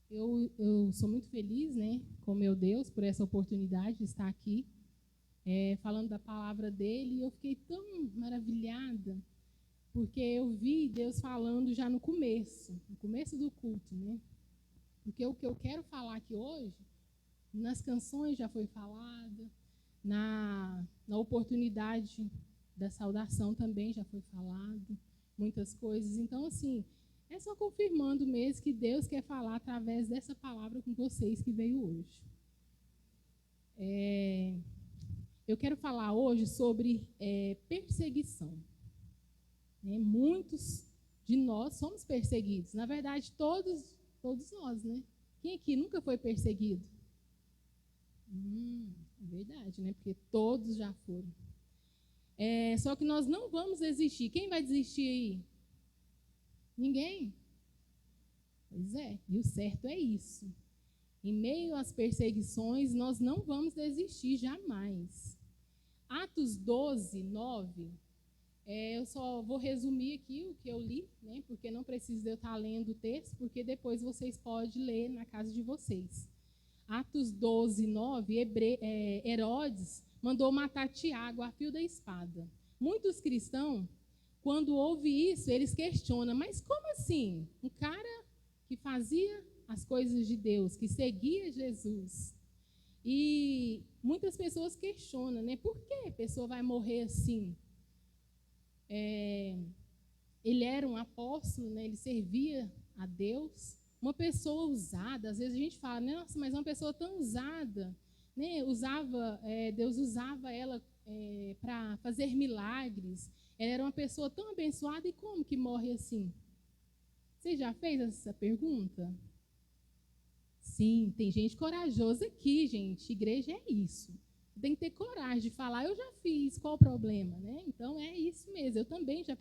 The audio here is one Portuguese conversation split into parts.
Eu sou muito feliz, né, com meu Deus, por essa oportunidade de estar aqui, falando da palavra dele. E eu fiquei tão maravilhada, porque eu vi Deus falando já no começo do culto, né? Porque o que eu quero falar aqui hoje, nas canções já foi falado, na oportunidade da saudação também já foi falado, muitas coisas. Então, assim, é só confirmando mesmo que Deus quer falar através dessa palavra com vocês que veio hoje. Eu quero falar hoje sobre perseguição. Muitos de nós somos perseguidos. Na verdade, todos nós, né? Quem aqui nunca foi perseguido? É verdade, né? Porque todos já foram. Só que nós não vamos desistir. Quem vai desistir aí? Ninguém? Pois é, e o certo é isso. Em meio às perseguições, nós não vamos desistir jamais. Atos 12, 9, eu só vou resumir aqui o que eu li, né, porque não precisa eu estar lendo o texto, porque depois vocês podem ler na casa de vocês. Atos 12, 9, Herodes mandou matar Tiago a fio da espada. Muitos cristãos, quando ouvem isso, eles questionam, mas como assim? Um cara que fazia as coisas de Deus, que seguia Jesus. E muitas pessoas questionam, né? Por que a pessoa vai morrer assim? Ele era um apóstolo, né? Ele servia a Deus. Uma pessoa usada, às vezes a gente fala, nossa, mas uma pessoa tão usada, né? Deus usava ela para fazer milagres. Ela era uma pessoa tão abençoada, e como que morre assim? Você já fez essa pergunta? Sim, tem gente corajosa aqui, gente. Igreja é isso. Tem que ter coragem de falar, eu já fiz, qual o problema, né? Então é isso mesmo. Eu também já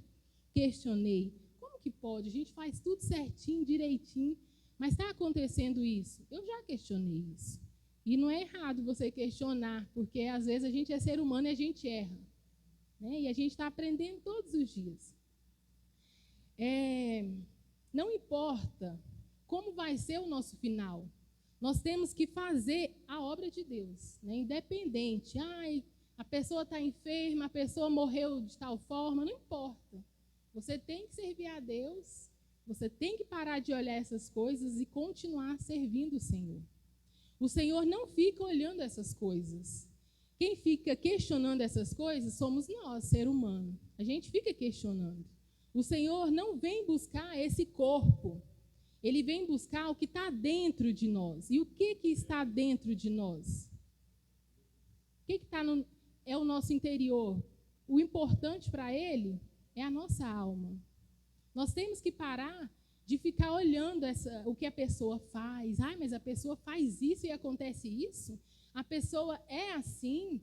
questionei. Como que pode? A gente faz tudo certinho, direitinho, mas está acontecendo isso. Eu já questionei isso. E não é errado você questionar, porque às vezes a gente é ser humano e a gente erra, né? E a gente está aprendendo todos os dias. Não importa como vai ser o nosso final, nós temos que fazer a obra de Deus, né? Independente. A pessoa está enferma, a pessoa morreu de tal forma, não importa. Você tem que servir a Deus, você tem que parar de olhar essas coisas e continuar servindo o Senhor. O Senhor não fica olhando essas coisas. Quem fica questionando essas coisas somos nós, ser humano. A gente fica questionando. O Senhor não vem buscar esse corpo. Ele vem buscar o que está dentro de nós. E o que está dentro de nós? O que está é o nosso interior? O importante para Ele é a nossa alma. Nós temos que parar de ficar olhando o que a pessoa faz. Mas a pessoa faz isso e acontece isso? A pessoa é assim?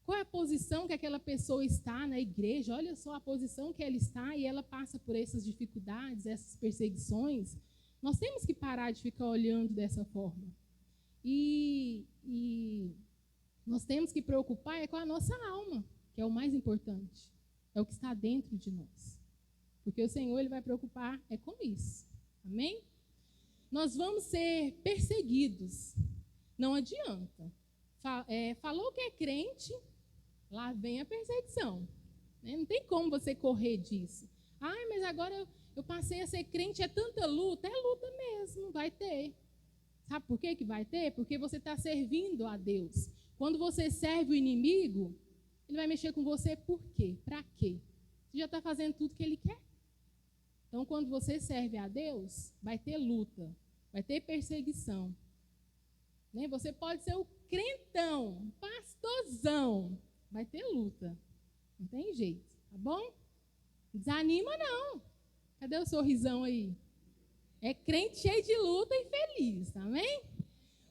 Qual é a posição que aquela pessoa está na igreja? Olha só a posição que ela está e ela passa por essas dificuldades, essas perseguições. Nós temos que parar de ficar olhando dessa forma. E nós temos que preocupar com a nossa alma, que é o mais importante. É o que está dentro de nós. Porque o Senhor ele vai preocupar com isso. Amém? Nós vamos ser perseguidos. Não adianta. Falou que é crente, lá vem a perseguição. Né? Não tem como você correr disso. Mas agora eu passei a ser crente, é tanta luta. É luta mesmo, vai ter. Sabe por que vai ter? Porque você está servindo a Deus. Quando você serve o inimigo, ele vai mexer com você por quê? Para quê? Você já está fazendo tudo que ele quer. Então, quando você serve a Deus, vai ter luta, vai ter perseguição. Né? Você pode ser o crentão, pastorzão, vai ter luta. Não tem jeito, tá bom? Não desanima não. Cadê o sorrisão aí? É crente cheio de luta e feliz, amém?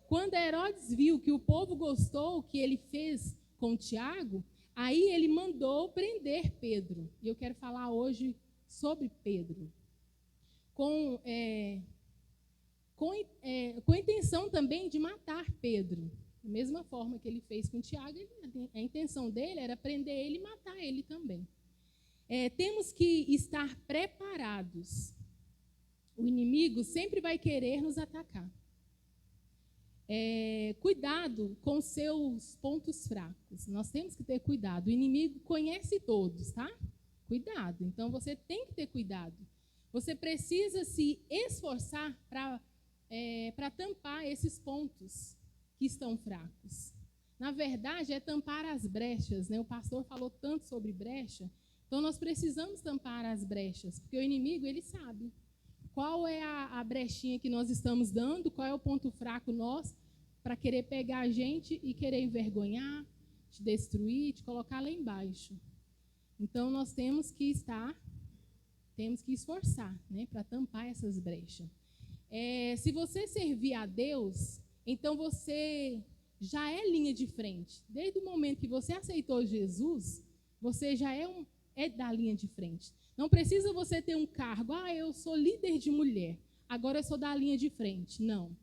Quando Herodes viu que o povo gostou, o que ele fez com Tiago, aí ele mandou prender Pedro. E eu quero falar hoje sobre Pedro. Com a intenção também de matar Pedro. Da mesma forma que ele fez com Tiago, a intenção dele era prender ele e matar ele também. Temos que estar preparados. O inimigo sempre vai querer nos atacar. Cuidado com os seus pontos fracos. Nós temos que ter cuidado. O inimigo conhece todos, tá? Cuidado. Então, você tem que ter cuidado. Você precisa se esforçar para tampar esses pontos que estão fracos. Na verdade, é tampar as brechas, né? O pastor falou tanto sobre brecha. Então, nós precisamos tampar as brechas, porque o inimigo, ele sabe qual é a brechinha que nós estamos dando, qual é o ponto fraco nosso, para querer pegar a gente e querer envergonhar, te destruir, te colocar lá embaixo. Então, nós temos que esforçar, né, para tampar essas brechas. Se você servir a Deus, então você já é linha de frente. Desde o momento que você aceitou Jesus, você já é da linha de frente. Não precisa você ter um cargo, eu sou líder de mulher, agora eu sou da linha de frente. Não.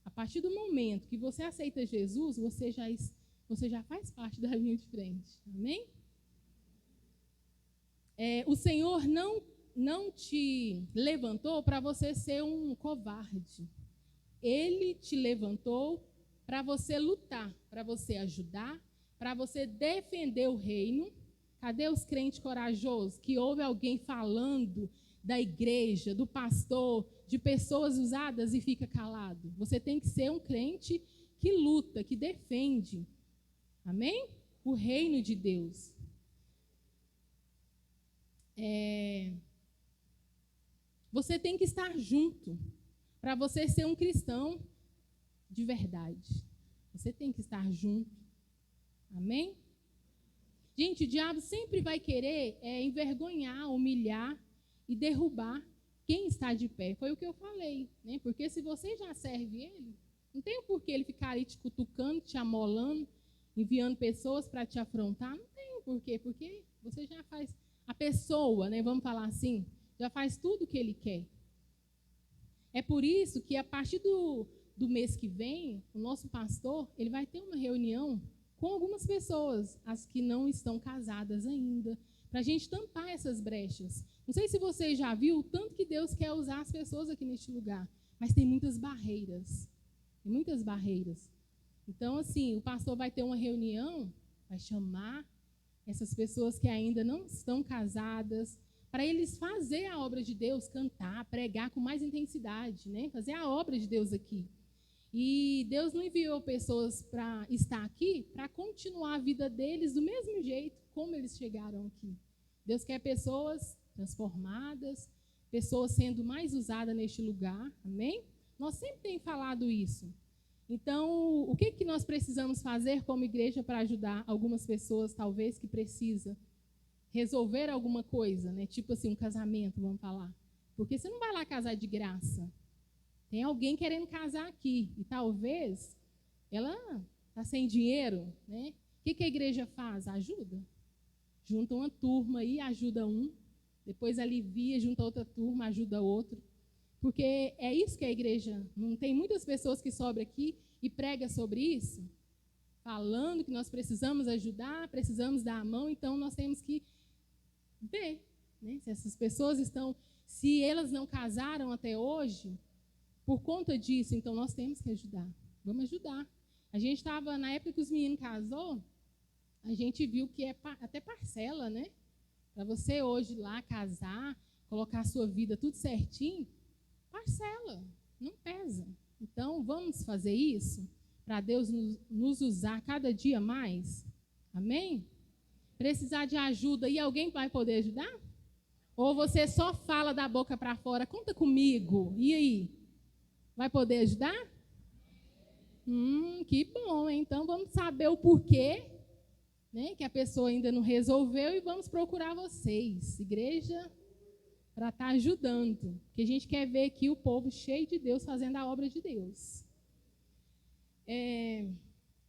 A partir do momento que você aceita Jesus, você já faz parte da linha de frente. Amém? O Senhor não te levantou para você ser um covarde. Ele te levantou para você lutar, para você ajudar, para você defender o reino. Cadê os crentes corajosos que ouve alguém falando da igreja, do pastor, de pessoas usadas e fica calado? Você tem que ser um crente que luta, que defende. Amém? O reino de Deus. Você tem que estar junto para você ser um cristão de verdade. Você tem que estar junto. Amém? Gente, o diabo sempre vai querer envergonhar, humilhar e derrubar quem está de pé. Foi o que eu falei, né? Porque se você já serve ele, não tem por que ele ficar ali te cutucando, te amolando, enviando pessoas para te afrontar. Não tem por quê, porque você já faz. A pessoa, né, vamos falar assim, já faz tudo o que ele quer. É por isso que a partir do mês que vem, o nosso pastor, ele vai ter uma reunião com algumas pessoas, as que não estão casadas ainda, para a gente tampar essas brechas. Não sei se você já viu o tanto que Deus quer usar as pessoas aqui neste lugar, mas tem muitas barreiras. Tem muitas barreiras. Então, assim, o pastor vai ter uma reunião, vai chamar essas pessoas que ainda não estão casadas, para eles fazer a obra de Deus, cantar, pregar com mais intensidade, né? Fazer a obra de Deus aqui. E Deus não enviou pessoas para estar aqui para continuar a vida deles do mesmo jeito como eles chegaram aqui. Deus quer pessoas transformadas, pessoas sendo mais usadas neste lugar, amém? Nós sempre temos falado isso. Então, o que nós precisamos fazer como igreja para ajudar algumas pessoas, talvez, que precisam resolver alguma coisa, né? Tipo assim, um casamento, vamos falar. Porque você não vai lá casar de graça. Tem alguém querendo casar aqui e talvez ela está sem dinheiro, né? O que a igreja faz? Ajuda. Junta uma turma aí, ajuda um, depois alivia, junta outra turma, ajuda outro. Porque é isso que a igreja, não tem muitas pessoas que sobram aqui e pregam sobre isso, falando que nós precisamos ajudar, precisamos dar a mão, então nós temos que ver, né? Se essas pessoas se elas não casaram até hoje, por conta disso, então nós temos que ajudar. Vamos ajudar. A gente estava, na época que os meninos casou, a gente viu que é até parcela, né? Para você hoje lá casar, colocar a sua vida tudo certinho, parcela, não pesa. Então, vamos fazer isso para Deus nos usar cada dia mais? Amém? Precisar de ajuda e alguém vai poder ajudar? Ou você só fala da boca para fora, conta comigo, e aí? Vai poder ajudar? Que bom, então vamos saber o porquê, né, que a pessoa ainda não resolveu e vamos procurar vocês, igreja, para estar ajudando. Porque a gente quer ver aqui o povo cheio de Deus fazendo a obra de Deus.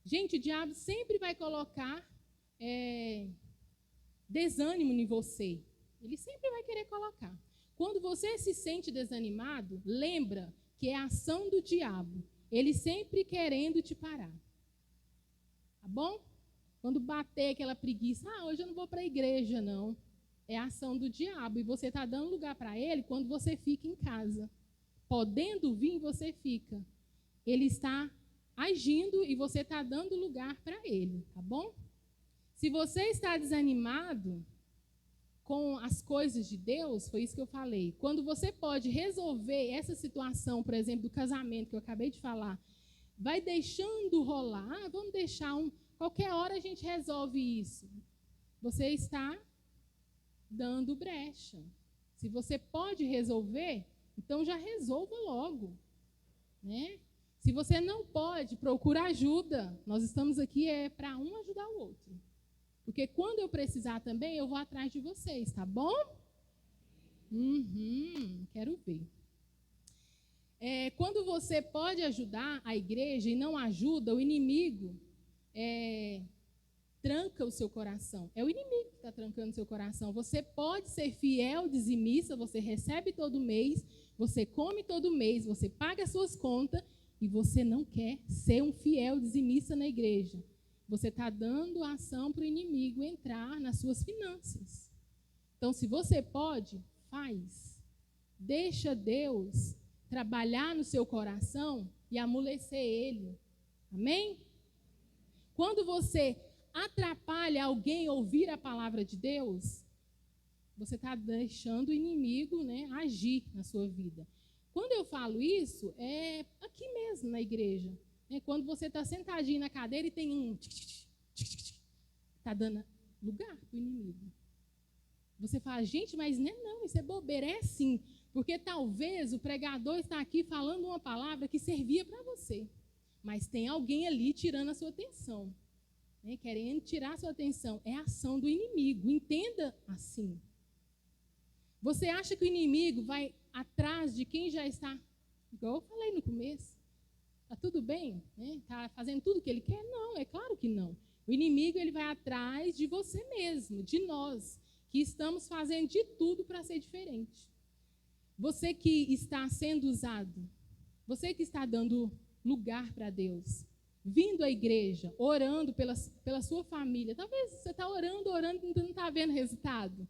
Gente, o diabo sempre vai colocar desânimo em você. Ele sempre vai querer colocar. Quando você se sente desanimado, lembra que é a ação do diabo. Ele sempre querendo te parar. Tá bom? Quando bater aquela preguiça, hoje eu não vou para a igreja, não. É a ação do diabo. E você está dando lugar para ele quando você fica em casa. podendo vir, você fica. Ele está agindo e você está dando lugar para ele, tá bom? Se você está desanimado com as coisas de Deus, foi isso que eu falei. Quando você pode resolver essa situação, por exemplo, do casamento que eu acabei de falar, vai deixando rolar, vamos deixar qualquer hora a gente resolve isso. Você está dando brecha. Se você pode resolver, então já resolva logo, né? Se você não pode, procura ajuda. Nós estamos aqui para um ajudar o outro. Porque quando eu precisar também, eu vou atrás de vocês, tá bom? Quero ver. Quando você pode ajudar a igreja e não ajuda, o inimigo tranca o seu coração. É o inimigo que está trancando o seu coração. Você pode ser fiel, dizimista, você recebe todo mês, você come todo mês, você paga as suas contas e você não quer ser um fiel dizimista na igreja. Você está dando ação para o inimigo entrar nas suas finanças. Então, se você pode, faz. Deixa Deus trabalhar no seu coração e amolecer ele. Amém? Quando você atrapalha alguém ouvir a palavra de Deus, você está deixando o inimigo, né, agir na sua vida. Quando eu falo isso, é aqui mesmo na igreja. Quando você está sentadinho na cadeira e tem está dando lugar para o inimigo. Você fala, gente, mas não, isso é bobeira. É sim, porque talvez o pregador está aqui falando uma palavra que servia para você, mas tem alguém ali tirando a sua atenção, né, querendo tirar a sua atenção. É a ação do inimigo, entenda assim. Você acha que o inimigo vai atrás de quem já está, igual eu falei no começo, está tudo bem? Está fazendo tudo o que ele quer? Não, é claro que não. O inimigo ele vai atrás de você mesmo, de nós, que estamos fazendo de tudo para ser diferente. Você que está sendo usado, você que está dando lugar para Deus, vindo à igreja, orando pela sua família. Talvez você está orando e não está vendo resultado.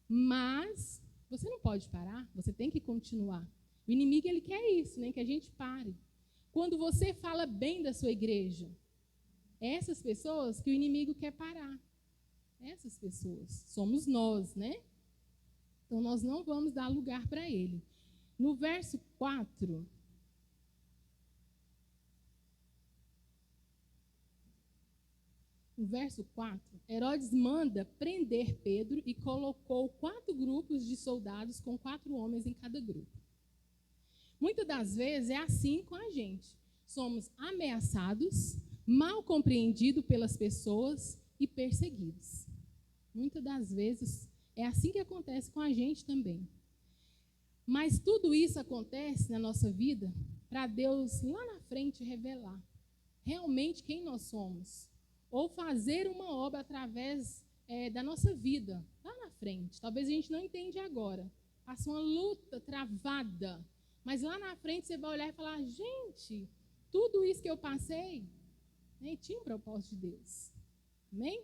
Mas você não pode parar, você tem que continuar. O inimigo ele quer isso, né? Que a gente pare. Quando você fala bem da sua igreja, essas pessoas que o inimigo quer parar. Essas pessoas, somos nós, né? Então nós não vamos dar lugar para ele. No verso 4, no verso 4, Herodes manda prender Pedro e colocou 4 grupos de soldados com 4 homens em cada grupo. Muitas das vezes é assim com a gente. Somos ameaçados, mal compreendidos pelas pessoas e perseguidos. Muitas das vezes é assim que acontece com a gente também. Mas tudo isso acontece na nossa vida para Deus lá na frente revelar realmente quem nós somos. Ou fazer uma obra através da nossa vida, lá na frente. Talvez a gente não entende agora. Passa uma luta travada. Mas lá na frente você vai olhar e falar, gente, tudo isso que eu passei, né, tinha um propósito de Deus. Amém?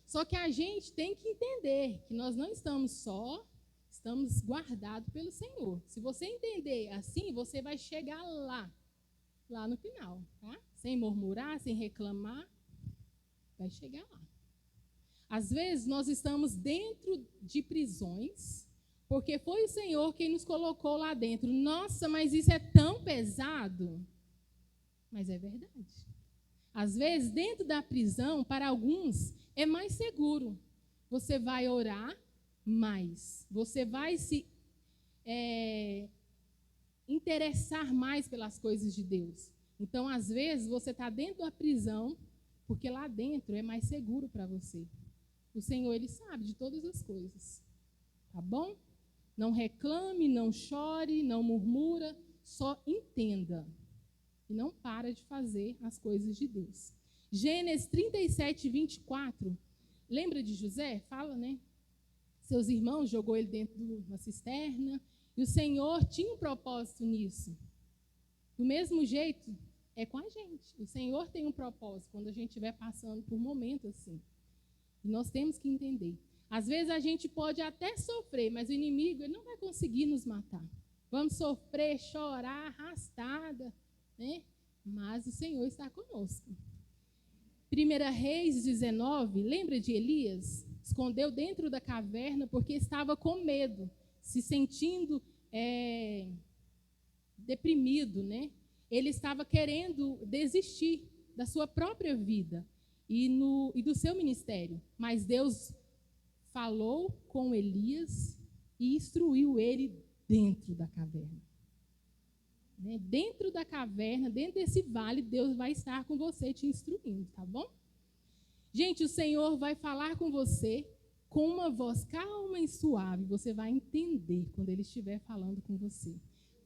Só que a gente tem que entender que nós não estamos só, estamos guardados pelo Senhor. Se você entender assim, você vai chegar lá no final, tá? Sem murmurar, sem reclamar, vai chegar lá. Às vezes nós estamos dentro de prisões, porque foi o Senhor quem nos colocou lá dentro. Nossa, mas isso é tão pesado. Mas é verdade. Às vezes, dentro da prisão, para alguns, é mais seguro. Você vai orar mais. Você vai se interessar mais pelas coisas de Deus. Então, às vezes, você está dentro da prisão, porque lá dentro é mais seguro para você. O Senhor, Ele sabe de todas as coisas. Tá bom? Não reclame, não chore, não murmura, só entenda. E não para de fazer as coisas de Deus. Gênesis 37, 24. Lembra de José? Fala, né? Seus irmãos jogou ele dentro de uma cisterna. E o Senhor tinha um propósito nisso. Do mesmo jeito, é com a gente. O Senhor tem um propósito quando a gente estiver passando por um momento assim. E nós temos que entender. Às vezes a gente pode até sofrer, mas o inimigo ele não vai conseguir nos matar. vamos sofrer, chorar, arrastada, né? Mas o Senhor está conosco. 1 Reis 19, lembra de Elias? Escondeu dentro da caverna porque estava com medo, se sentindo deprimido, né? Ele estava querendo desistir da sua própria vida e do seu ministério. Mas Deus falou com Elias e instruiu ele dentro da caverna. Dentro da caverna, dentro desse vale, Deus vai estar com você te instruindo, tá bom? Gente, o Senhor vai falar com você com uma voz calma e suave. Você vai entender quando Ele estiver falando com você.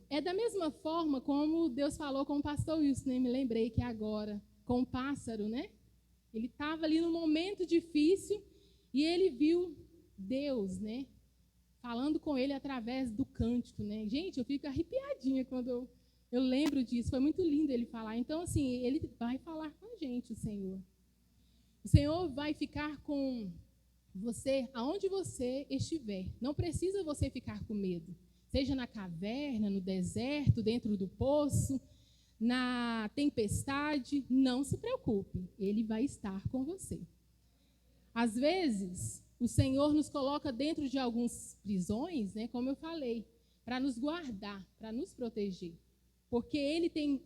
É da mesma forma como Deus falou com o pastor Wilson, né? Me lembrei que agora, com o pássaro, né? Ele estava ali num momento difícil e ele viu Deus, né? Falando com ele através do cântico, né? Gente, eu fico arrepiadinha quando eu lembro disso. Foi muito lindo ele falar. Então, assim, ele vai falar com a gente, o Senhor. O Senhor vai ficar com você aonde você estiver. Não precisa você ficar com medo. Seja na caverna, no deserto, dentro do poço, na tempestade, não se preocupe. Ele vai estar com você. Às vezes, o Senhor nos coloca dentro de algumas prisões, né, como eu falei, para nos guardar, para nos proteger. Porque Ele tem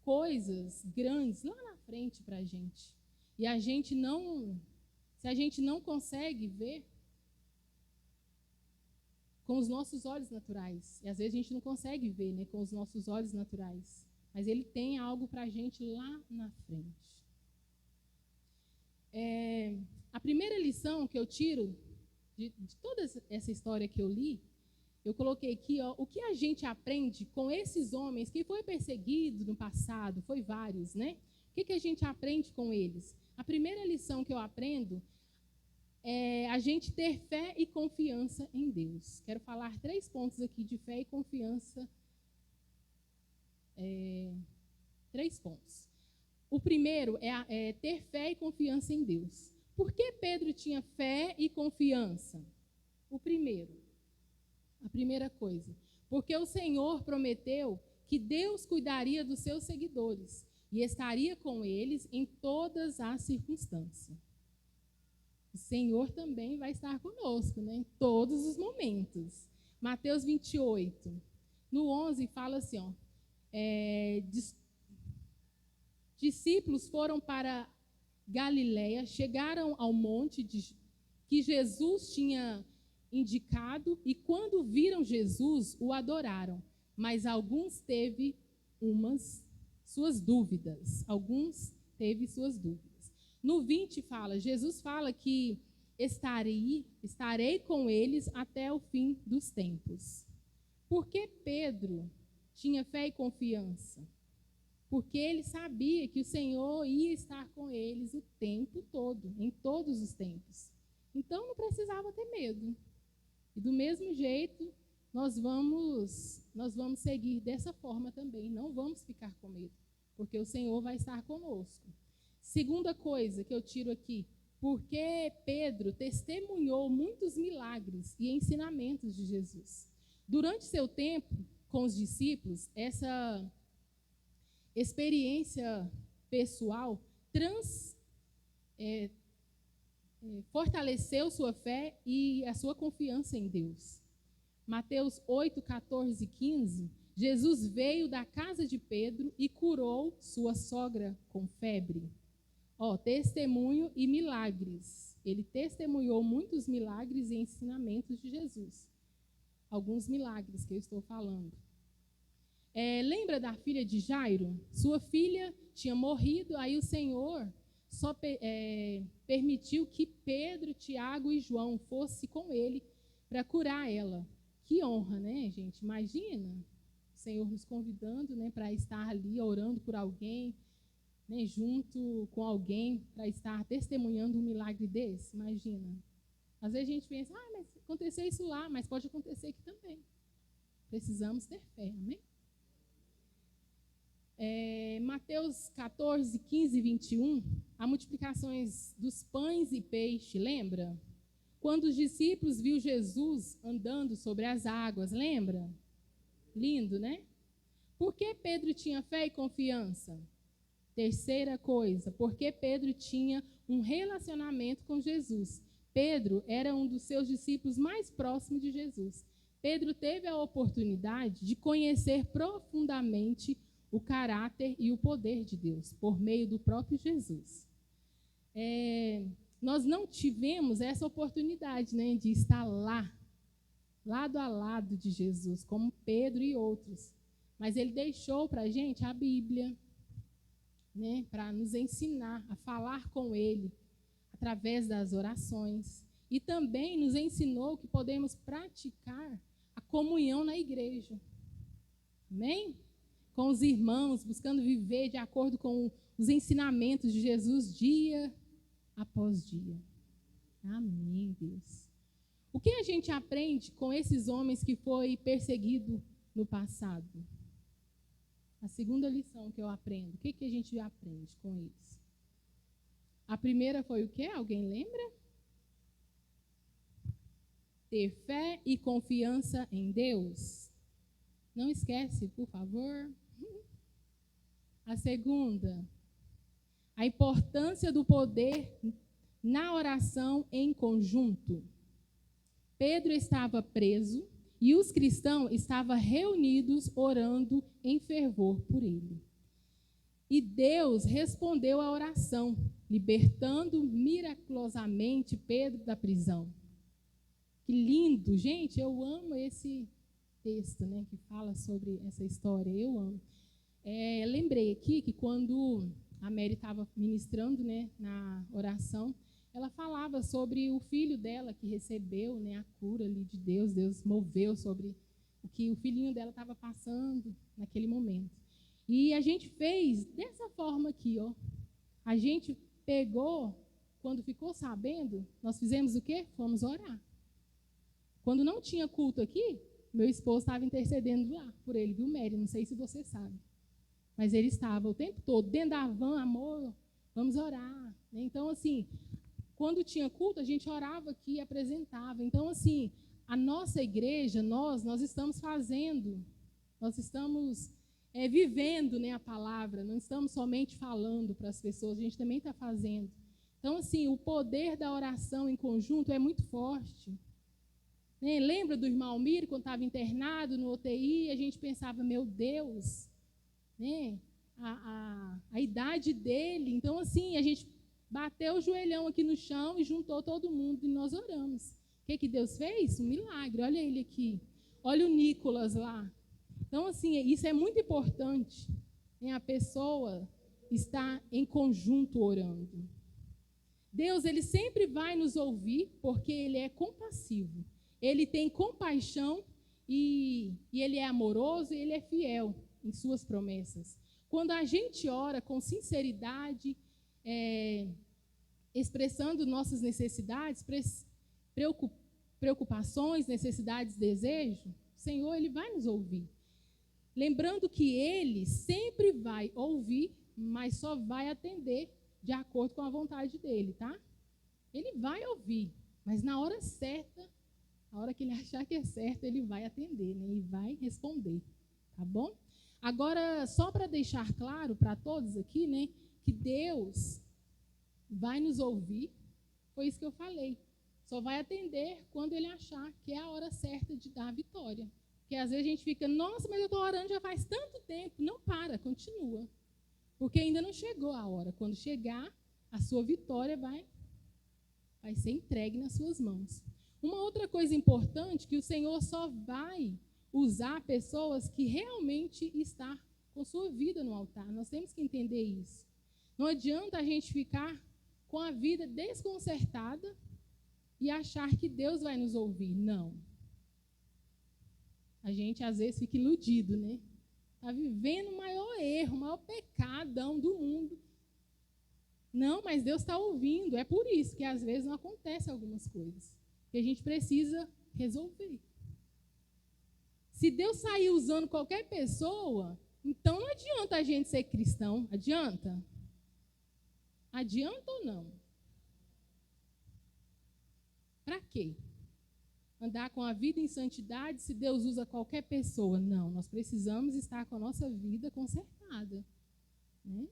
coisas grandes lá na frente para a gente. E a gente não, se a gente não consegue ver com os nossos olhos naturais, e às vezes a gente não consegue ver, né, com os nossos olhos naturais, mas Ele tem algo para a gente lá na frente. A primeira lição que eu tiro de toda essa história que eu li, eu coloquei aqui, ó, o que a gente aprende com esses homens que foi perseguido no passado, foi vários, né? O que a gente aprende com eles? A primeira lição que eu aprendo é a gente ter fé e confiança em Deus. Quero falar 3 pontos aqui de fé e confiança. 3 pontos. O primeiro é ter fé e confiança em Deus. Por que Pedro tinha fé e confiança? A primeira coisa, porque o Senhor prometeu que Deus cuidaria dos seus seguidores e estaria com eles em todas as circunstâncias. O Senhor também vai estar conosco, né, em todos os momentos. Mateus 28, no 11, fala assim, ó, discípulos foram para Galiléia, chegaram ao monte que Jesus tinha indicado e quando viram Jesus, o adoraram. Mas alguns teve suas dúvidas. No 20 fala, Jesus fala que estarei com eles até o fim dos tempos. Por que Pedro tinha fé e confiança? Porque ele sabia que o Senhor ia estar com eles o tempo todo, em todos os tempos. Então não precisava ter medo. E do mesmo jeito, nós vamos seguir dessa forma também. Não vamos ficar com medo, porque o Senhor vai estar conosco. Segunda coisa que eu tiro aqui, porque Pedro testemunhou muitos milagres e ensinamentos de Jesus. Durante seu tempo com os discípulos, essa experiência pessoal fortaleceu sua fé e a sua confiança em Deus. Mateus 8, 14 e 15, Jesus veio da casa de Pedro e curou sua sogra com febre. Testemunho e milagres. Ele testemunhou muitos milagres e ensinamentos de Jesus. Alguns milagres que eu estou falando. Lembra da filha de Jairo? Sua filha tinha morrido, aí o Senhor só permitiu que Pedro, Tiago e João fossem com ele para curar ela. Que honra, né, gente? Imagina o Senhor nos convidando, né, para estar ali orando por alguém, né, junto com alguém, para estar testemunhando um milagre desse. Imagina. Às vezes a gente pensa, mas aconteceu isso lá, mas pode acontecer aqui também. Precisamos ter fé, amém? Mateus 14, 15 e 21, a multiplicações dos pães e peixe, lembra? Quando os discípulos viram Jesus andando sobre as águas, lembra? Lindo, né? Por que Pedro tinha fé e confiança? Terceira coisa, porque Pedro tinha um relacionamento com Jesus. Pedro era um dos seus discípulos mais próximos de Jesus. Pedro teve a oportunidade de conhecer profundamente o caráter e o poder de Deus, por meio do próprio Jesus. Nós não tivemos essa oportunidade, né, de estar lá, lado a lado de Jesus, como Pedro e outros. Mas ele deixou para a gente a Bíblia, né, para nos ensinar a falar com ele através das orações. E também nos ensinou que podemos praticar a comunhão na igreja. Amém? Com os irmãos, buscando viver de acordo com os ensinamentos de Jesus dia após dia. Amém, Deus. O que a gente aprende com esses homens que foi perseguido no passado? A segunda lição que eu aprendo. O que a gente aprende com eles? A primeira foi o quê? Alguém lembra? Ter fé e confiança em Deus. Não esquece, por favor. A segunda, a importância do poder na oração em conjunto. Pedro estava preso e os cristãos estavam reunidos orando em fervor por ele. E Deus respondeu à oração, libertando miraculosamente Pedro da prisão. Que lindo, gente, eu amo esse texto, né, que fala sobre essa história, eu amo. Lembrei aqui que quando a Mary estava ministrando, né, na oração, ela falava sobre o filho dela que recebeu, né, a cura ali de Deus. Deus moveu sobre o que o filhinho dela estava passando naquele momento. E a gente fez dessa forma aqui, ó. A gente pegou, quando ficou sabendo, nós fizemos o quê? Fomos orar. Quando não tinha culto aqui, meu esposo estava intercedendo lá por ele, viu, Mary? Não sei se você sabe. Mas ele estava o tempo todo dentro da van, amor, vamos orar. Então, assim, quando tinha culto, a gente orava aqui e apresentava. Então, assim, a nossa igreja, nós estamos fazendo, nós estamos vivendo, né, a palavra, não estamos somente falando para as pessoas, a gente também está fazendo. Então, assim, o poder da oração em conjunto é muito forte. Né? Lembra do irmão Almir, quando estava internado no UTI, a gente pensava, meu Deus, né? A idade dele. Então, assim, a gente bateu o joelhão aqui no chão e juntou todo mundo e nós oramos. O que Deus fez? Um milagre. Olha ele aqui. Olha o Nicolas lá. Então, assim, isso é muito importante, né? A pessoa estar em conjunto orando. Deus, ele sempre vai nos ouvir porque ele é compassivo. Ele tem compaixão e ele é amoroso e ele é fiel em suas promessas. Quando a gente ora com sinceridade, expressando nossas necessidades, preocupações, necessidades, desejos, o Senhor, ele vai nos ouvir. Lembrando que ele sempre vai ouvir, mas só vai atender de acordo com a vontade dele, tá? Ele vai ouvir, mas na hora certa, a hora que ele achar que é certo, ele vai atender, né? E vai responder, tá bom? Agora, só para deixar claro para todos aqui, né, que Deus vai nos ouvir, foi isso que eu falei. Só vai atender quando ele achar que é a hora certa de dar a vitória. Porque às vezes a gente fica, nossa, mas eu estou orando já faz tanto tempo. Não para, continua. Porque ainda não chegou a hora. Quando chegar, a sua vitória vai ser entregue nas suas mãos. Uma outra coisa importante, que o Senhor só vai usar pessoas que realmente estão com sua vida no altar. Nós temos que entender isso. Não adianta a gente ficar com a vida desconcertada e achar que Deus vai nos ouvir. Não. A gente, às vezes, fica iludido, né? Está vivendo o maior erro, o maior pecadão do mundo. Não, mas Deus está ouvindo. É por isso que, às vezes, não acontecem algumas coisas. Que a gente precisa resolver. Se Deus sair usando qualquer pessoa, então não adianta a gente ser cristão. Adianta? Adianta ou não? Para quê? andar com a vida em santidade se Deus usa qualquer pessoa. Não, nós precisamos estar com a nossa vida consertada, né?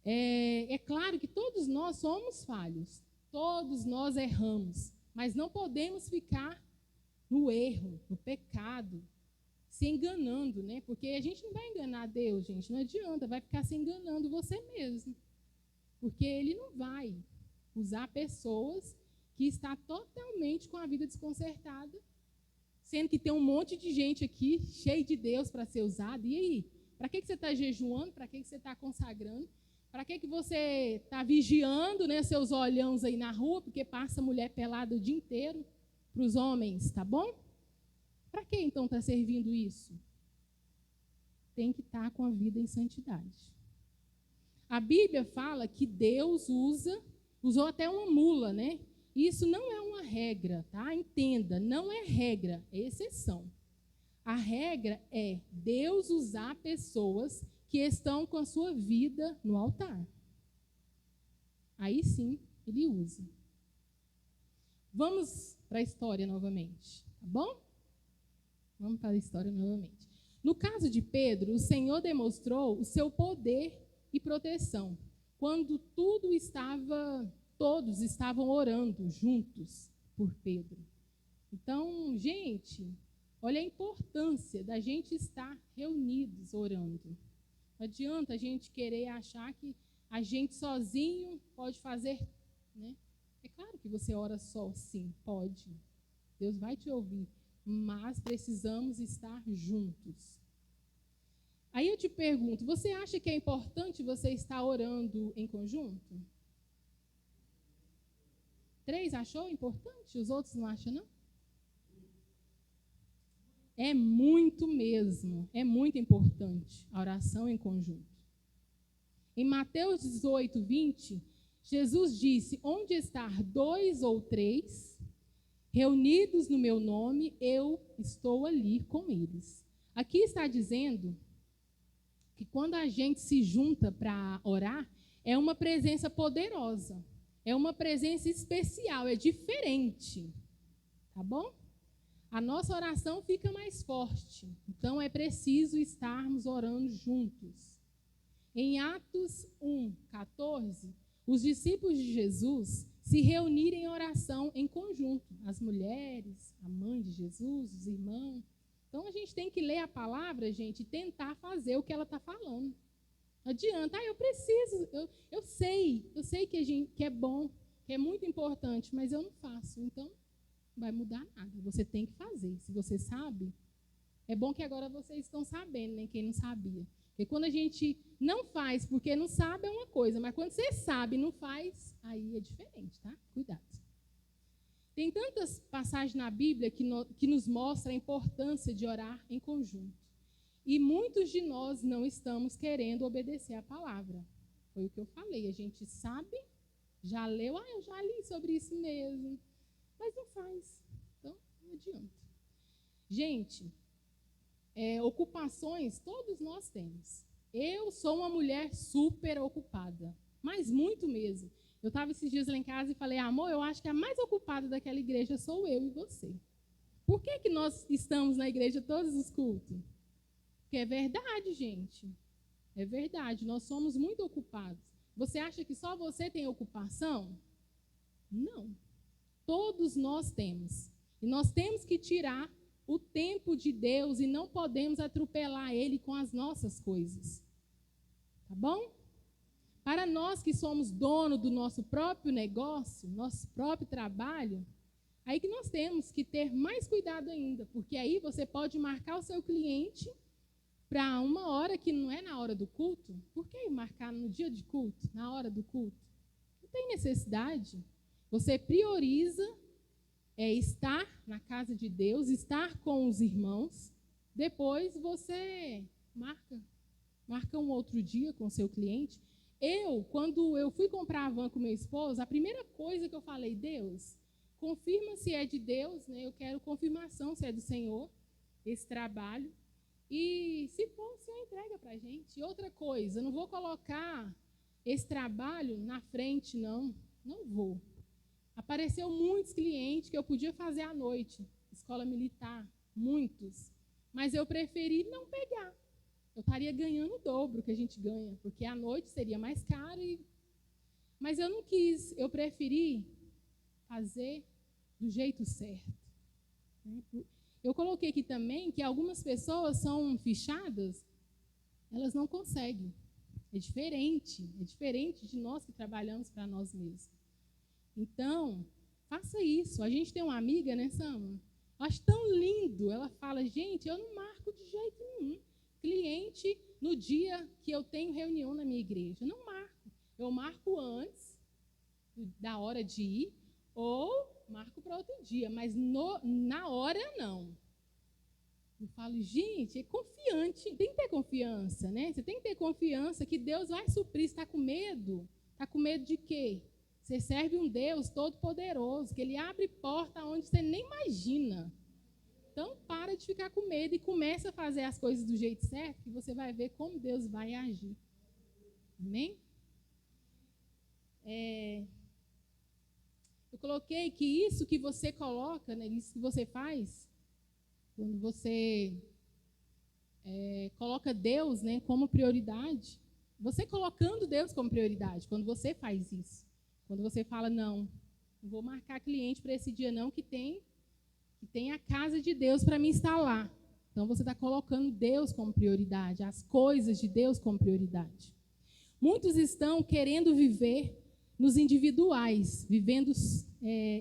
É claro que todos nós somos falhos, todos nós erramos, mas não podemos ficar no erro, no pecado, se enganando, né? Porque a gente não vai enganar Deus, gente, não adianta, vai ficar se enganando você mesmo. Porque Ele não vai usar pessoas que estão totalmente com a vida desconcertada, sendo que tem um monte de gente aqui, cheio de Deus para ser usado. E aí? Para que você está jejuando? Para que você está consagrando? Para que você está vigiando, né, seus olhões aí na rua, porque passa mulher pelada o dia inteiro para os homens, tá bom? Para que então está servindo isso? Tem que estar com a vida em santidade. A Bíblia fala que Deus usou até uma mula, né? Isso não é uma regra, tá? Entenda, não é regra, é exceção. A regra é Deus usar pessoas que estão com a sua vida no altar. Aí sim, Ele usa. Vamos para a história novamente, tá bom? Vamos para a história novamente. No caso de Pedro, o Senhor demonstrou o seu poder e proteção, quando todos estavam orando juntos por Pedro. Então, gente, olha a importância da gente estar reunidos orando. Não adianta a gente querer achar que a gente sozinho pode fazer, né? É claro que você ora só, sim, pode. Deus vai te ouvir, mas precisamos estar juntos. Aí eu te pergunto, você acha que é importante você estar orando em conjunto? 3 achou importante? Os outros não acham, não? É muito mesmo, é muito importante a oração em conjunto. Em Mateus 18, 20, Jesus disse, onde estar 2 ou 3 reunidos no meu nome, eu estou ali com eles. Aqui está dizendo que quando a gente se junta para orar, é uma presença poderosa, é uma presença especial, é diferente, tá bom? A nossa oração fica mais forte, então é preciso estarmos orando juntos. Em Atos 1, 14, os discípulos de Jesus se reuniram em oração em conjunto, as mulheres, a mãe de Jesus, os irmãos. Então, a gente tem que ler a palavra, gente, e tentar fazer o que ela está falando. Não adianta, eu preciso, eu sei que é bom, que é muito importante, mas eu não faço. Então, não vai mudar nada. Você tem que fazer. Se você sabe, é bom que agora vocês estão sabendo, né? Quem não sabia. Porque quando a gente não faz porque não sabe é uma coisa, mas quando você sabe e não faz, aí é diferente, tá? Cuidado. Tem tantas passagens na Bíblia que nos mostram a importância de orar em conjunto. E muitos de nós não estamos querendo obedecer a palavra. Foi o que eu falei. A gente sabe, já leu, eu já li sobre isso mesmo. Mas não faz. Então, não adianta. Gente, ocupações todos nós temos. Eu sou uma mulher super ocupada, mas muito mesmo. Eu estava esses dias lá em casa e falei, amor, eu acho que a mais ocupada daquela igreja sou eu e você. Por que nós estamos na igreja todos os cultos? Porque é verdade, gente. É verdade, nós somos muito ocupados. Você acha que só você tem ocupação? Não. Todos nós temos. E nós temos que tirar o tempo de Deus e não podemos atropelar Ele com as nossas coisas. Tá bom? Para nós que somos dono do nosso próprio negócio, nosso próprio trabalho, aí que nós temos que ter mais cuidado ainda, porque aí você pode marcar o seu cliente para uma hora que não é na hora do culto. Por que marcar no dia de culto, na hora do culto? Não tem necessidade. Você prioriza estar na casa de Deus, estar com os irmãos. Depois você marca um outro dia com o seu cliente. Quando eu fui comprar a van com meu esposo, a primeira coisa que eu falei, Deus, confirma se é de Deus, né? Eu quero confirmação se é do Senhor, esse trabalho. E se for, o Senhor entrega para a gente. E outra coisa, eu não vou colocar esse trabalho na frente, não vou. Apareceu muitos clientes que eu podia fazer à noite. escola militar, muitos. Mas eu preferi não pegar. Eu estaria ganhando o dobro que a gente ganha, porque à noite seria mais caro. Mas eu não quis, eu preferi fazer do jeito certo. Eu coloquei aqui também que algumas pessoas são fichadas, elas não conseguem. É diferente de nós que trabalhamos para nós mesmos. Então, faça isso. A gente tem uma amiga, né, Sama? Eu acho tão lindo. Ela fala, gente, eu não marco de jeito nenhum cliente no dia que eu tenho reunião na minha igreja. Eu não marco. Eu marco antes da hora de ir ou marco para outro dia, mas na hora não. Eu falo, gente, é confiante, tem que ter confiança, né? Você tem que ter confiança que Deus vai suprir. Você está com medo? Está com medo de quê? Você serve um Deus todo-poderoso, que Ele abre porta onde você nem imagina. Então, para de ficar com medo e começa a fazer as coisas do jeito certo, que você vai ver como Deus vai agir. Amém? Eu coloquei que isso que você coloca, né, isso que você faz, quando você coloca Deus, né, como prioridade, você colocando Deus como prioridade, quando você faz isso, quando você fala, não vou marcar cliente para esse dia não, que tem a casa de Deus para me instalar. Então, você está colocando Deus como prioridade, as coisas de Deus como prioridade. Muitos estão querendo viver nos individuais, vivendo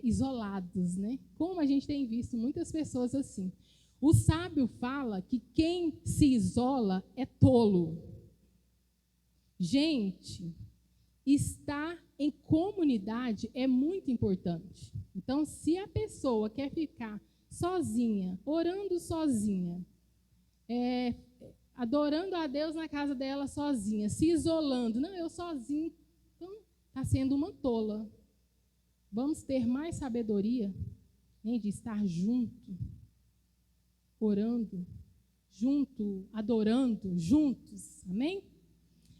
isolados, né? Como a gente tem visto muitas pessoas assim. O sábio fala que quem se isola é tolo. Gente, estar em comunidade é muito importante. Então, se a pessoa quer ficar sozinha, orando sozinha, adorando a Deus na casa dela sozinha, se isolando, não, eu sozinho, então está sendo uma tola. Vamos ter mais sabedoria, né, de estar junto, orando, junto, adorando, juntos. Amém?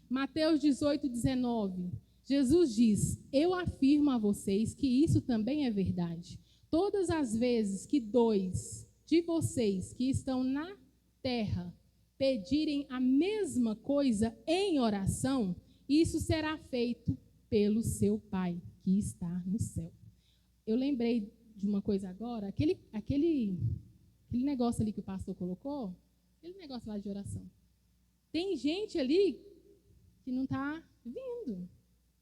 Mateus 18:19. Jesus diz, eu afirmo a vocês que isso também é verdade. Todas as vezes que 2 de vocês que estão na terra pedirem a mesma coisa em oração, isso será feito pelo seu Pai que está no céu. Eu lembrei de uma coisa agora, aquele negócio ali que o pastor colocou, aquele negócio lá de oração. Tem gente ali que não está vindo.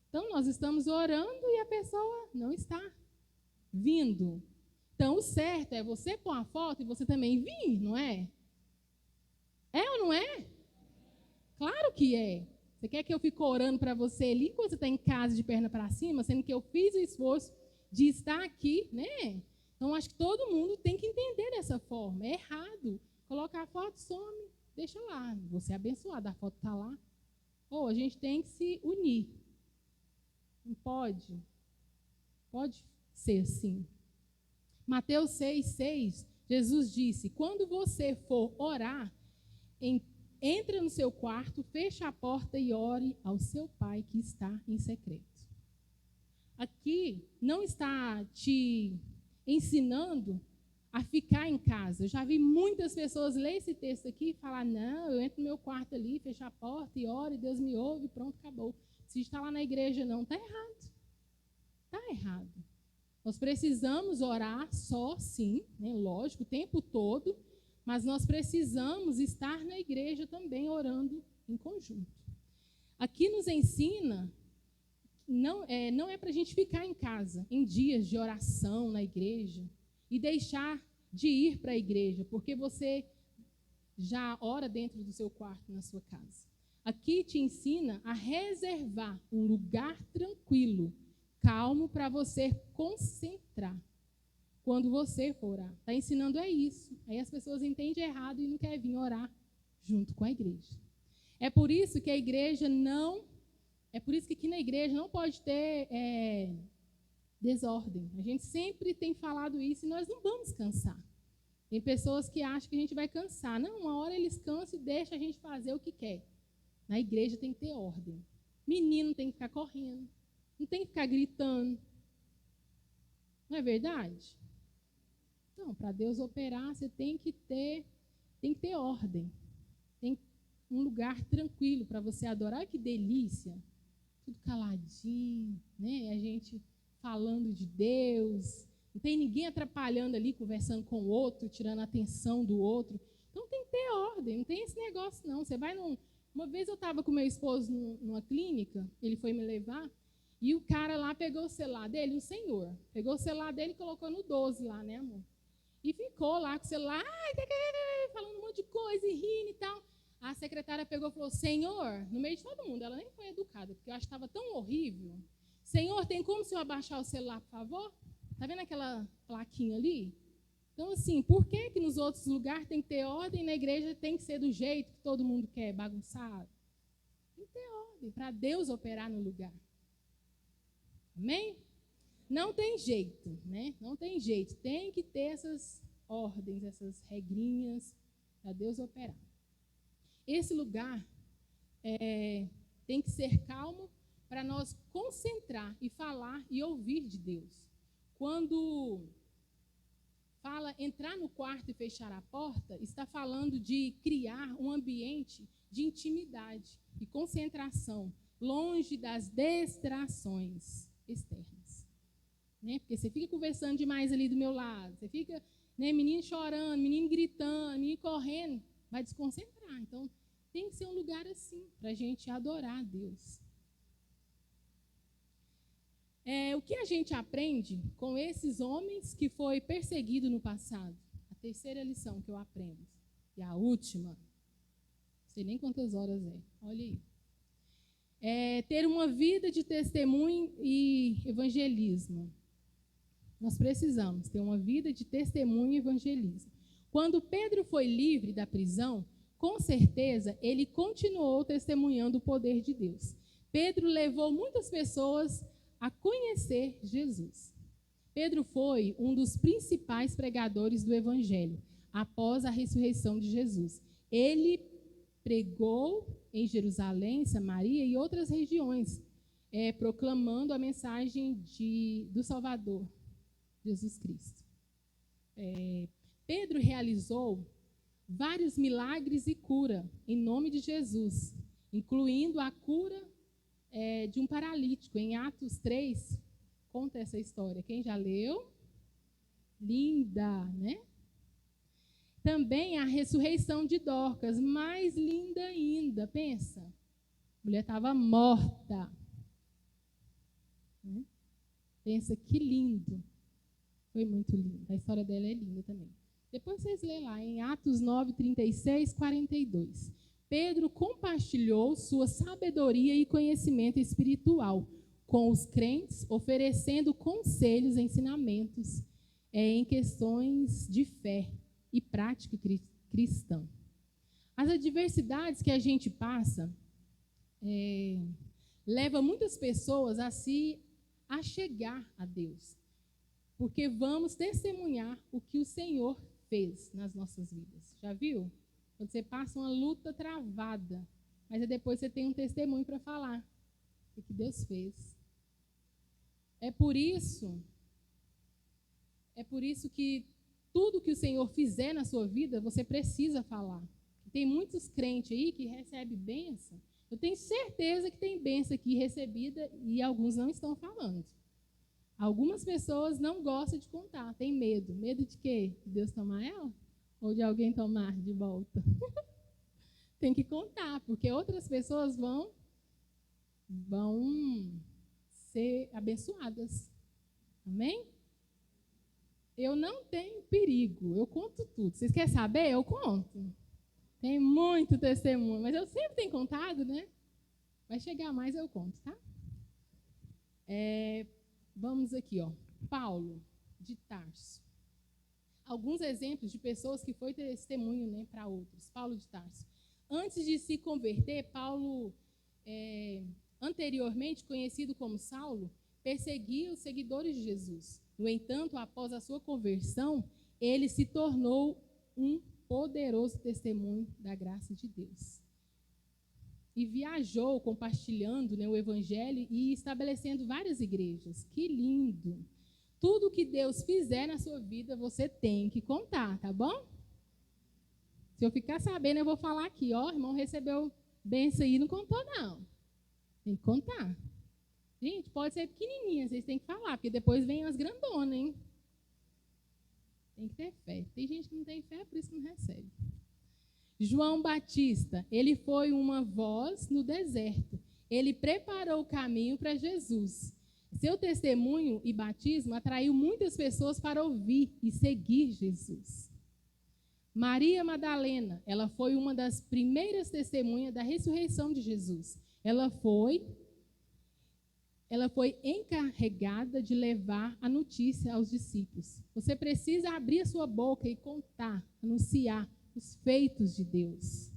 Então, nós estamos orando e a pessoa não está vindo. Então, o certo é você pôr uma foto e você também vir, não é? É ou não é? Claro que é. Você quer que eu fique orando para você ali quando você está em casa de perna para cima, sendo que eu fiz o esforço de estar aqui, né? Então, acho que todo mundo tem que entender dessa forma. É errado. Colocar a foto, some, deixa lá. Você é abençoado, a foto está lá. Ou a gente tem que se unir. Não pode. Pode ser assim. Mateus 6:6, Jesus disse, quando você for orar, entra no seu quarto, fecha a porta e ore ao seu Pai que está em secreto. Aqui não está te ensinando a ficar em casa. Eu já vi muitas pessoas ler esse texto aqui e falar, não, eu entro no meu quarto ali, fecho a porta e oro, e Deus me ouve, pronto, acabou. Se está lá na igreja, não, está errado. Está errado. Nós precisamos orar só, sim, né, lógico, o tempo todo, mas nós precisamos estar na igreja também orando em conjunto. Aqui nos ensina, não é para a gente ficar em casa, em dias de oração na igreja, e deixar de ir para a igreja, porque você já ora dentro do seu quarto, na sua casa. Aqui te ensina a reservar um lugar tranquilo, calmo, para você concentrar quando você for orar. Está ensinando isso. Aí as pessoas entendem errado e não querem vir orar junto com a igreja. É por isso que a igreja não... É por isso que aqui na igreja não pode ter desordem. A gente sempre tem falado isso e nós não vamos cansar. Tem pessoas que acham que a gente vai cansar. Não, uma hora eles cansam e deixam a gente fazer o que quer. Na igreja tem que ter ordem. Menino tem que ficar correndo. Não tem que ficar gritando. Não é verdade? Não, para Deus operar, você tem que ter ordem. Tem um lugar tranquilo para você adorar. Olha que delícia. Tudo caladinho, né? A gente falando de Deus. Não tem ninguém atrapalhando ali, conversando com o outro, tirando a atenção do outro. Então tem que ter ordem, não tem esse negócio não. Você vai num... Uma vez eu estava com meu esposo numa clínica, ele foi me levar, e o cara lá pegou o celular dele, um senhor, pegou o celular dele e colocou no 12 lá, né, amor? E ficou lá com o celular, falando um monte de coisa e rindo e tal. A secretária pegou e falou, Senhor, no meio de todo mundo, ela nem foi educada, porque eu acho que estava tão horrível. Senhor, tem como o senhor abaixar o celular, por favor? Está vendo aquela plaquinha ali? Então, assim, por que nos outros lugares tem que ter ordem e na igreja tem que ser do jeito que todo mundo quer, bagunçado? Tem que ter ordem para Deus operar no lugar. Amém? Não tem jeito, né? Não tem jeito. Tem que ter essas ordens, essas regrinhas para Deus operar. Esse lugar tem que ser calmo para nós concentrar e falar e ouvir de Deus. Quando fala entrar no quarto e fechar a porta, está falando de criar um ambiente de intimidade e concentração, longe das distrações externas. Né? Porque você fica conversando demais ali do meu lado, você fica, né, menino chorando, menino gritando, menino correndo, vai desconcentrar. Então, tem que ser um lugar assim, para a gente adorar a Deus. O que a gente aprende com esses homens que foi perseguido no passado? A terceira lição que eu aprendo. E a última, não sei nem quantas horas é, olha aí. Ter uma vida de testemunho e evangelismo. Nós precisamos ter uma vida de testemunho e evangelismo. Quando Pedro foi livre da prisão, com certeza ele continuou testemunhando o poder de Deus. Pedro levou muitas pessoas a conhecer Jesus. Pedro foi um dos principais pregadores do Evangelho após a ressurreição de Jesus. Ele pregou em Jerusalém, Samaria e outras regiões, proclamando a mensagem do Salvador, Jesus Cristo. Pedro realizou vários milagres e cura em nome de Jesus, incluindo a cura de um paralítico. Em Atos 3, conta essa história. Quem já leu? Linda, né? Também a ressurreição de Dorcas, mais linda ainda. Pensa, a mulher estava morta. Pensa que lindo. Foi muito lindo. A história dela é linda também. Depois vocês lêem lá, em Atos 9, 36, 42. Pedro compartilhou sua sabedoria e conhecimento espiritual com os crentes, oferecendo conselhos e ensinamentos em questões de fé e prática cristã. As adversidades que a gente passa levam muitas pessoas a chegar a Deus, porque vamos testemunhar o que o Senhor fez nas nossas vidas. Já viu? Quando você passa uma luta travada, mas aí depois você tem um testemunho para falar o que Deus fez. É por isso que tudo que o Senhor fizer na sua vida, você precisa falar. Tem muitos crentes aí que recebem bênção. Eu tenho certeza que tem bênção aqui recebida e alguns não estão falando. Algumas pessoas não gostam de contar, tem medo. Medo de quê? De Deus tomar ela? Ou de alguém tomar de volta? Tem que contar, porque outras pessoas vão ser abençoadas. Amém? Eu não tenho perigo, eu conto tudo. Vocês querem saber? Eu conto. Tem muito testemunho, mas eu sempre tenho contado, né? Vai chegar mais, eu conto, tá? Vamos aqui, ó. Paulo de Tarso. Alguns exemplos de pessoas que foi testemunho, né, para outros. Paulo de Tarso. Antes de se converter, Paulo, anteriormente conhecido como Saulo, perseguia os seguidores de Jesus. No entanto, após a sua conversão, ele se tornou um poderoso testemunho da graça de Deus. E viajou compartilhando, né, o evangelho e estabelecendo várias igrejas. Que lindo! tudo que Deus fizer na sua vida, você tem que contar, tá bom? Se eu ficar sabendo, eu vou falar aqui, ó, irmão recebeu bênção aí, não contou não. Tem que contar. Gente, pode ser pequenininha, vocês têm que falar, porque depois vem as grandonas, hein? Tem que ter fé. Tem gente que não tem fé, por isso que não recebe. João Batista, ele foi uma voz no deserto. Ele preparou o caminho para Jesus. Seu testemunho e batismo atraiu muitas pessoas para ouvir e seguir Jesus. Maria Madalena, ela foi uma das primeiras testemunhas da ressurreição de Jesus. Ela foi encarregada de levar a notícia aos discípulos. Você precisa abrir a sua boca e contar, anunciar os feitos de Deus.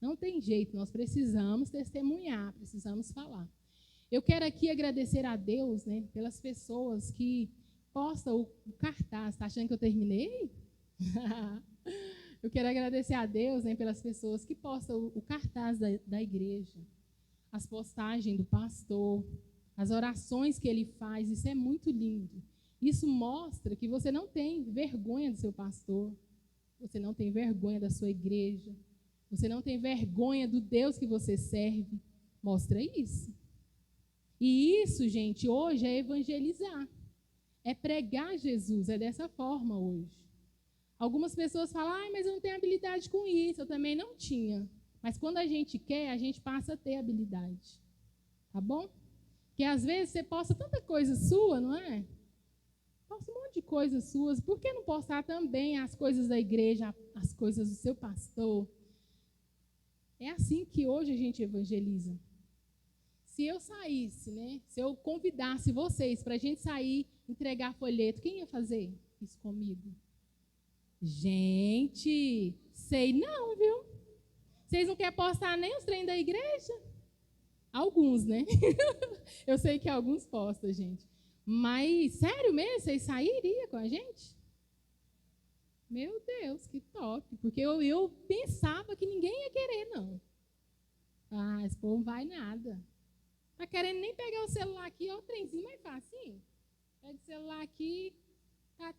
Não tem jeito, nós precisamos testemunhar, precisamos falar. Eu quero aqui agradecer a Deus, né, pelas pessoas que postam o cartaz. Está achando que eu terminei? Eu quero agradecer a Deus, né, pelas pessoas que postam o cartaz da igreja, as postagens do pastor, as orações que ele faz. Isso é muito lindo. Isso mostra que você não tem vergonha do seu pastor, você não tem vergonha da sua igreja, você não tem vergonha do Deus que você serve. Mostra isso. E isso, gente, hoje é evangelizar. É pregar Jesus, é dessa forma hoje. Algumas pessoas falam, mas eu não tenho habilidade com isso, eu também não tinha. Mas quando a gente quer, a gente passa a ter habilidade. Tá bom? Porque às vezes você posta tanta coisa sua, não é? Posta um monte de coisas suas. Por que não postar também as coisas da igreja, as coisas do seu pastor? É assim que hoje a gente evangeliza. Se eu saísse, né? Se eu convidasse vocês para a gente sair, entregar folheto, quem ia fazer isso comigo? Gente, sei não, viu? Vocês não querem postar nem os trem da igreja? Alguns, né? Eu sei que alguns postam, gente. Mas, sério mesmo, vocês sairiam com a gente? Meu Deus, que top. Porque eu pensava que ninguém ia querer, não. Ah, esse povo não vai nada. Tá querendo nem pegar o celular aqui, ó, o trenzinho mais fácil. Pega o celular aqui,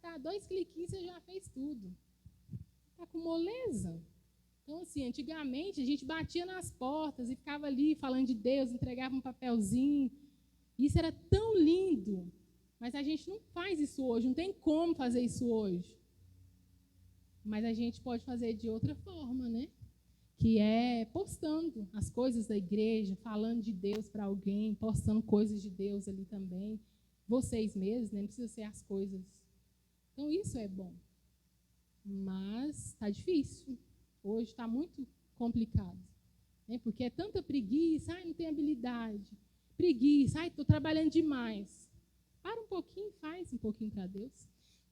tá 2 cliquinhos, você já fez tudo. Tá com moleza. Então, assim, antigamente a gente batia nas portas e ficava ali falando de Deus, entregava um papelzinho. Isso era tão lindo. Mas a gente não faz isso hoje, não tem como fazer isso hoje. Mas a gente pode fazer de outra forma, né? Que é postando as coisas da igreja, falando de Deus para alguém, postando coisas de Deus ali também. Vocês mesmos, né? Não precisa ser as coisas. Então, isso é bom. Mas está difícil. Hoje está muito complicado. Né? Porque é tanta preguiça, não tenho habilidade. Preguiça, estou trabalhando demais. Para um pouquinho, faz um pouquinho para Deus.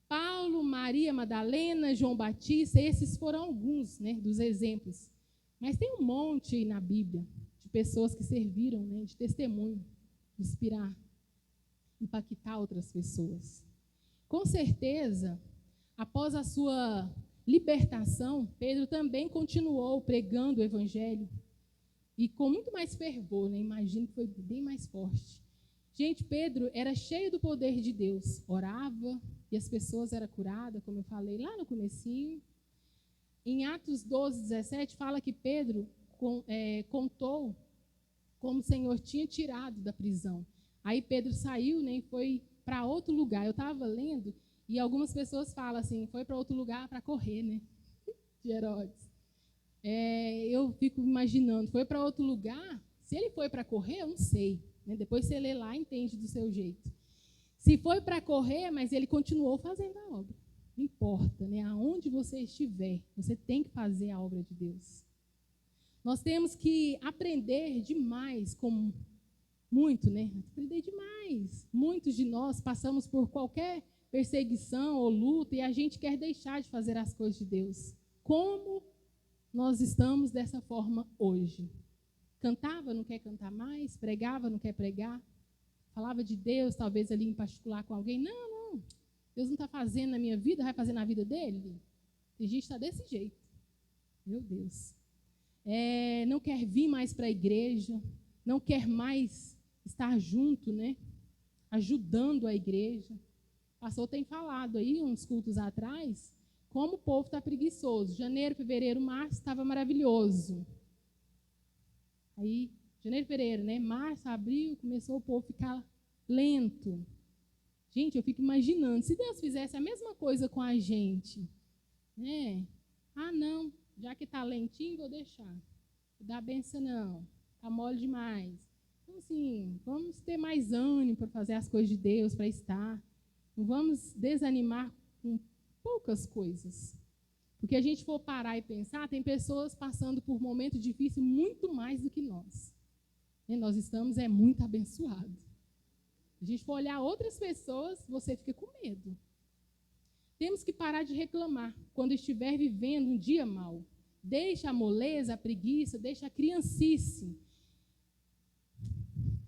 Paulo, Maria Madalena, João Batista, esses foram alguns, né, dos exemplos. Mas tem um monte aí na Bíblia de pessoas que serviram, né, de testemunho, de inspirar, impactar outras pessoas. Com certeza, após a sua libertação, Pedro também continuou pregando o evangelho e com muito mais fervor, né? Imagino que foi bem mais forte. Gente, Pedro era cheio do poder de Deus, orava e as pessoas eram curadas, como eu falei lá no comecinho. Em Atos 12, 17, fala que Pedro contou como o Senhor tinha tirado da prisão. Aí Pedro saiu, né, e foi para outro lugar. Eu estava lendo e algumas pessoas falam assim, foi para outro lugar para correr, né, de Herodes. Eu fico imaginando, foi para outro lugar? Se ele foi para correr, eu não sei. Né? Depois você lê lá, entende do seu jeito. Se foi para correr, mas ele continuou fazendo a obra. Não importa, né? Aonde você estiver, você tem que fazer a obra de Deus. Nós temos que aprender demais, muito, né? Aprender demais. Muitos de nós passamos por qualquer perseguição ou luta e a gente quer deixar de fazer as coisas de Deus. Como nós estamos dessa forma hoje? Cantava, não quer cantar mais? Pregava, não quer pregar? Falava de Deus, talvez ali em particular com alguém? Não. Deus não está fazendo na minha vida, vai fazer na vida dele? Tem gente que está desse jeito. Meu Deus. Não quer vir mais para a igreja, não quer mais estar junto, né? Ajudando a igreja. pastor tem falado aí, uns cultos atrás, como o povo está preguiçoso. Janeiro, fevereiro, março estava maravilhoso. Aí, janeiro, fevereiro, né? Março, abril, começou o povo a ficar lento. Gente, eu fico imaginando, se Deus fizesse a mesma coisa com a gente, né? Ah, não, já que está lentinho, vou deixar. Não dá benção não, está mole demais. Então, assim, vamos ter mais ânimo para fazer as coisas de Deus, para estar. Não vamos desanimar com poucas coisas. Porque a gente for parar e pensar, tem pessoas passando por momentos difíceis muito mais do que nós. E nós estamos muito abençoados. Se a gente for olhar outras pessoas, você fica com medo. Temos que parar de reclamar quando estiver vivendo um dia mau. Deixa a moleza, a preguiça, deixa a criancice.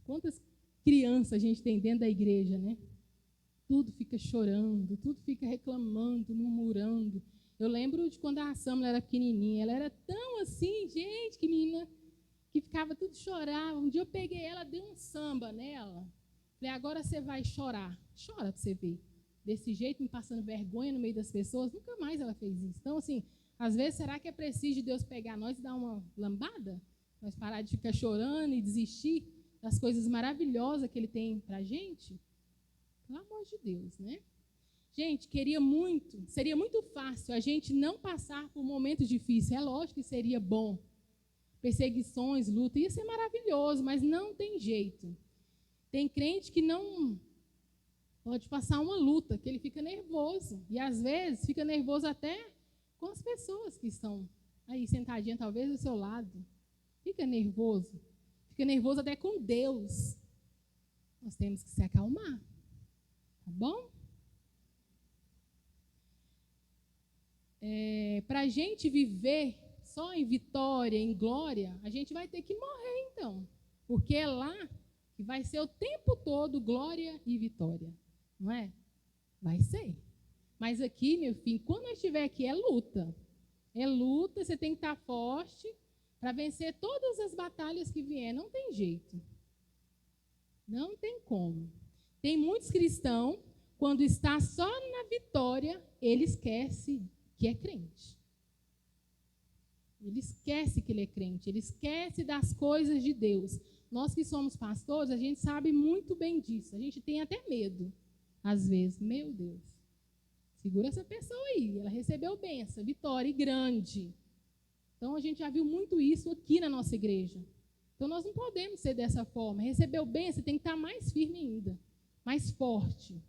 Quantas crianças a gente tem dentro da igreja, né? Tudo fica chorando, tudo fica reclamando, murmurando. Eu lembro de quando a Samla era pequenininha, ela era tão assim, gente, que menina, que ficava tudo chorava. Um dia eu peguei ela, dei um samba nela. Falei, agora você vai chorar. Chora para você ver. Desse jeito, me passando vergonha no meio das pessoas, nunca mais ela fez isso. Então, assim, às vezes, será que é preciso de Deus pegar nós e dar uma lambada? Nós parar de ficar chorando e desistir das coisas maravilhosas que Ele tem para a gente? Pelo amor de Deus, né? Gente, seria muito fácil a gente não passar por momentos difíceis. É lógico que seria bom. Perseguições, luta, ia ser maravilhoso, mas não tem jeito. Tem crente que não pode passar uma luta, que ele fica nervoso. E às vezes fica nervoso até com as pessoas que estão aí sentadinhas, talvez do seu lado. Fica nervoso. Fica nervoso até com Deus. Nós temos que se acalmar. Tá bom? Para a gente viver só em vitória, em glória, a gente vai ter que morrer então. Porque é lá que vai ser o tempo todo glória e vitória. Não é? Vai ser. Mas aqui, meu filho, quando nós estiver aqui, é luta. É luta, você tem que estar forte para vencer todas as batalhas que vier. Não tem jeito. Não tem como. Tem muitos cristãos, quando está só na vitória, ele esquece que é crente. Ele esquece que ele é crente. Ele esquece das coisas de Deus. Nós que somos pastores, a gente sabe muito bem disso. A gente tem até medo. Às vezes, meu Deus, segura essa pessoa aí, ela recebeu bênção, vitória e grande. Então, a gente já viu muito isso aqui na nossa igreja. Então, nós não podemos ser dessa forma. Recebeu bênção, tem que estar mais firme ainda, mais forte.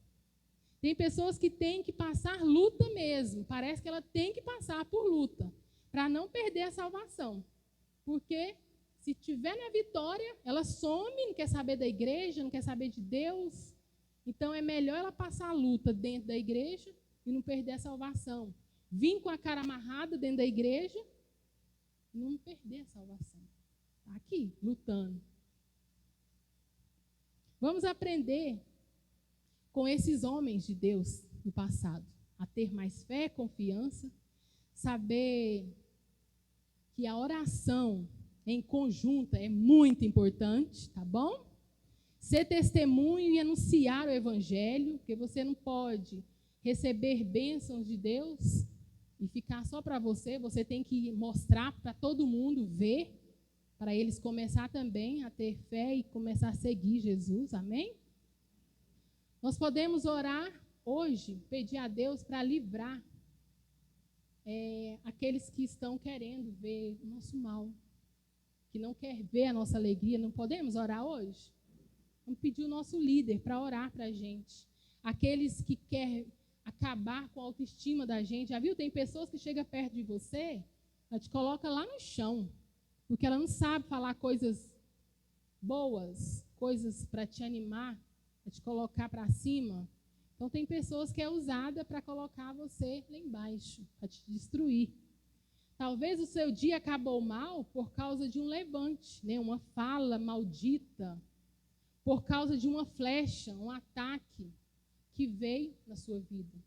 Tem pessoas que têm que passar luta mesmo, parece que ela tem que passar por luta, para não perder a salvação. Porque se tiver na vitória, ela some, não quer saber da igreja, não quer saber de Deus. Então, é melhor ela passar a luta dentro da igreja e não perder a salvação. Vir com a cara amarrada dentro da igreja e não perder a salvação. Está aqui, lutando. Vamos aprender com esses homens de Deus do passado, a ter mais fé, confiança, saber que a oração em conjunta é muito importante, tá bom? Ser testemunho e anunciar o evangelho, porque você não pode receber bênçãos de Deus e ficar só para você, você tem que mostrar para todo mundo, ver, para eles começar também a ter fé e começar a seguir Jesus, amém? Nós podemos orar hoje, pedir a Deus para livrar aqueles que estão querendo ver o nosso mal, que não quer ver a nossa alegria. Não podemos orar hoje? Vamos pedir o nosso líder para orar para a gente. Aqueles que querem acabar com a autoestima da gente. Já viu? Tem pessoas que chegam perto de você, ela te coloca lá no chão, porque ela não sabe falar coisas boas, coisas para te animar, para te colocar para cima. Então, tem pessoas que é usada para colocar você lá embaixo, para te destruir. Talvez o seu dia acabou mal por causa de um levante, né? Uma fala maldita, por causa de uma flecha, um ataque que veio na sua vida.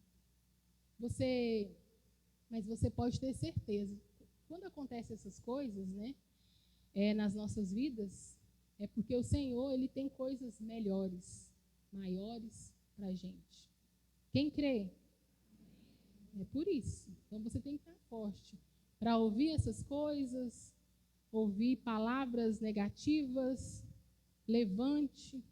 Mas você pode ter certeza, quando acontecem essas coisas, né, nas nossas vidas, é porque o Senhor, Ele tem coisas melhores, maiores para a gente. Quem crê? É por isso. Então você tem que estar forte para ouvir essas coisas, ouvir palavras negativas, levante,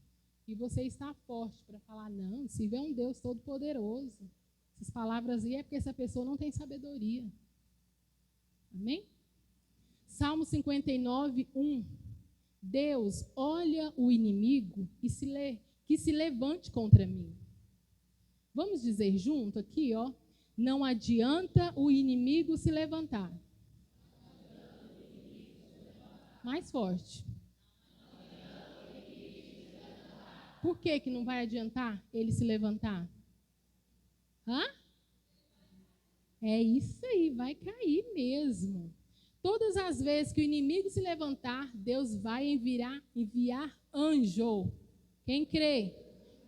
e você está forte para falar, não, se vê um Deus todo-poderoso. Essas palavras aí é porque essa pessoa não tem sabedoria. Amém? Salmo 59, 1. Deus olha o inimigo que se levante contra mim. Vamos dizer junto aqui, ó. Não adianta o inimigo se levantar. Mais forte. Por que não vai adiantar ele se levantar? Hã? É isso aí, vai cair mesmo. Todas as vezes que o inimigo se levantar, Deus vai enviar anjo. Quem crê?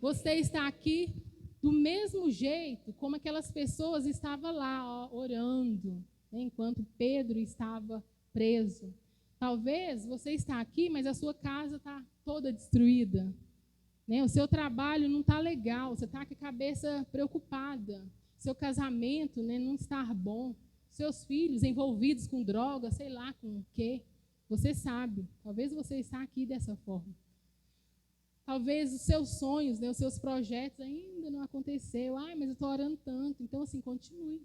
Você está aqui do mesmo jeito como aquelas pessoas estavam lá, ó, orando, né, enquanto Pedro estava preso. Talvez você está aqui, mas a sua casa está toda destruída. Né? O seu trabalho não está legal, você está com a cabeça preocupada. Seu casamento, né, não está bom. Seus filhos envolvidos com droga, sei lá com o quê. Você sabe, talvez você está aqui dessa forma. Talvez os seus sonhos, né, os seus projetos ainda não aconteceu. Ai, mas eu estou orando tanto. Então, assim, continue.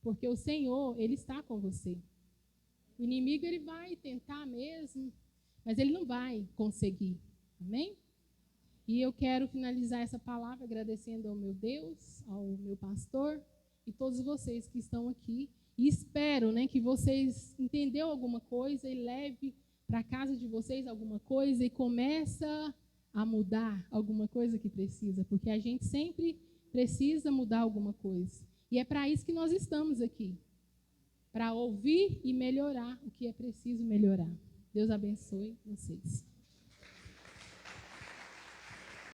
Porque o Senhor, Ele está com você. O inimigo, ele vai tentar mesmo, mas ele não vai conseguir. Amém? E eu quero finalizar essa palavra agradecendo ao meu Deus, ao meu pastor e todos vocês que estão aqui. E espero, né, que vocês entenderam alguma coisa e leve para casa de vocês alguma coisa e começa a mudar alguma coisa que precisa, porque a gente sempre precisa mudar alguma coisa. E é para isso que nós estamos aqui, para ouvir e melhorar o que é preciso melhorar. Deus abençoe vocês.